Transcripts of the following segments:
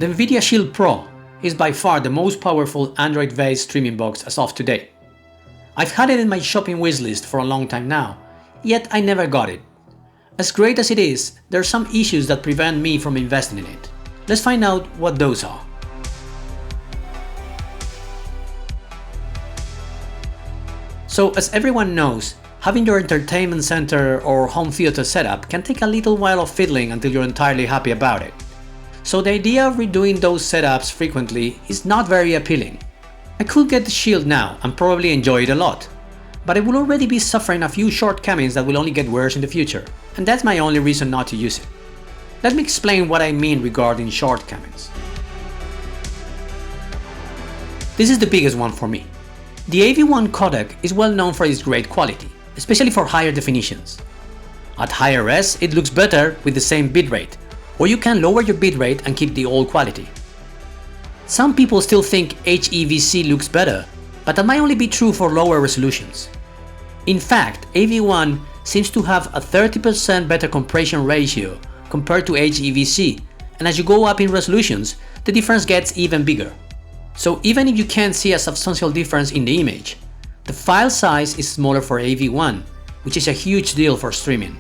The Nvidia Shield Pro is by far the most powerful Android-based streaming box as of today. I've had it in my shopping wishlist for a long time now, yet I never got it. As great as it is, there are some issues that prevent me from investing in it. Let's find out what those are. So, as everyone knows, having your entertainment center or home theater setup can take a little while of fiddling until you're entirely happy about it. So the idea of redoing those setups frequently is not very appealing. I could get the Shield now and probably enjoy it a lot, but I will already be suffering a few shortcomings that will only get worse in the future, and that's my only reason not to use it. Let me explain what I mean regarding shortcomings. This is the biggest one for me. The AV1 Codec is well known for its great quality, especially for higher definitions. At higher res, it looks better with the same bitrate, or you can lower your bitrate and keep the old quality. Some people still think HEVC looks better, but that might only be true for lower resolutions. In fact, AV1 seems to have a 30% better compression ratio compared to HEVC, and as you go up in resolutions, the difference gets even bigger. So even if you can't see a substantial difference in the image, the file size is smaller for AV1, which is a huge deal for streaming.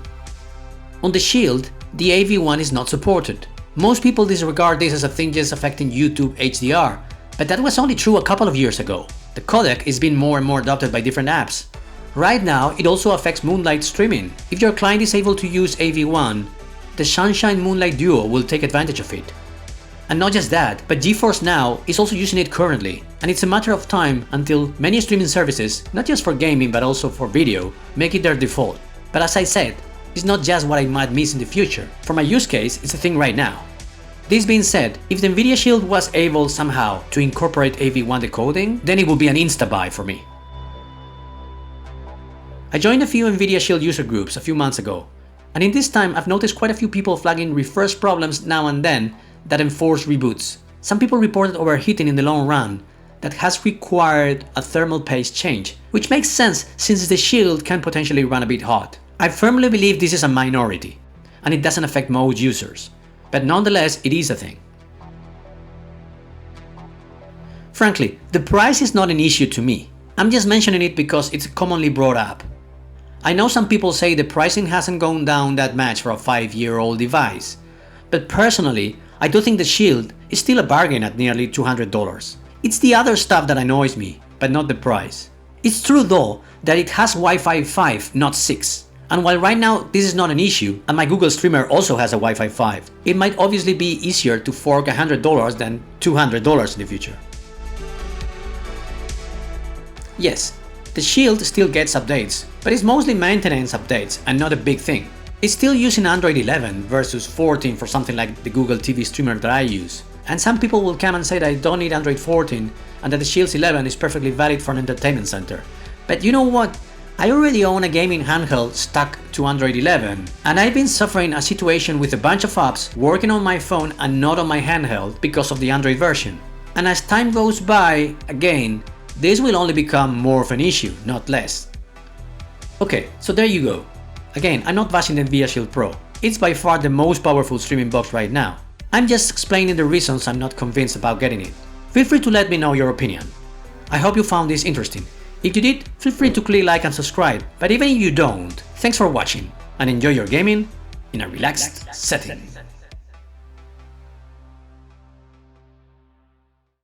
On the Shield, the AV1 is not supported. Most people disregard this as a thing just affecting YouTube HDR, but that was only true a couple of years ago. The codec is being more and more adopted by different apps. Right now, it also affects Moonlight streaming. If your client is able to use AV1, the Sunshine Moonlight duo will take advantage of it. And not just that, but GeForce Now is also using it currently, and it's a matter of time until many streaming services, not just for gaming but also for video, make it their default. But as I said, it's not just what I might miss in the future. For my use case, it's a thing right now. This being said, if the Nvidia Shield was able somehow to incorporate AV1 decoding, then it would be an insta-buy for me. I joined a few Nvidia Shield user groups a few months ago, and in this time I've noticed quite a few people flagging refresh problems now and then that enforce reboots. Some people reported overheating in the long run that has required a thermal paste change, which makes sense since the Shield can potentially run a bit hot. I firmly believe this is a minority, and it doesn't affect most users, but nonetheless it is a thing. Frankly, the price is not an issue to me. I'm just mentioning it because it's commonly brought up. I know some people say the pricing hasn't gone down that much for a 5-year-old device, but personally, I do think the Shield is still a bargain at nearly $200. It's the other stuff that annoys me, but not the price. It's true though that it has Wi-Fi 5, not 6. And while right now this is not an issue, and my Google streamer also has a Wi-Fi 5, it might obviously be easier to fork $100 than $200 in the future. Yes, the Shield still gets updates, but it's mostly maintenance updates and not a big thing. It's still using Android 11 versus 14 for something like the Google TV streamer that I use. And some people will come and say that I don't need Android 14 and that the Shield 11 is perfectly valid for an entertainment center. But you know what? I already own a gaming handheld stuck to Android 11, and I've been suffering a situation with a bunch of apps working on my phone and not on my handheld because of the Android version. And as time goes by, again, this will only become more of an issue, not less. Okay, so there you go. Again, I'm not bashing the Nvidia Shield Pro. It's by far the most powerful streaming box right now. I'm just explaining the reasons I'm not convinced about getting it. Feel free to let me know your opinion. I hope you found this interesting. If you did, feel free to click like and subscribe, but even if you don't, thanks for watching and enjoy your gaming in a relaxed setting.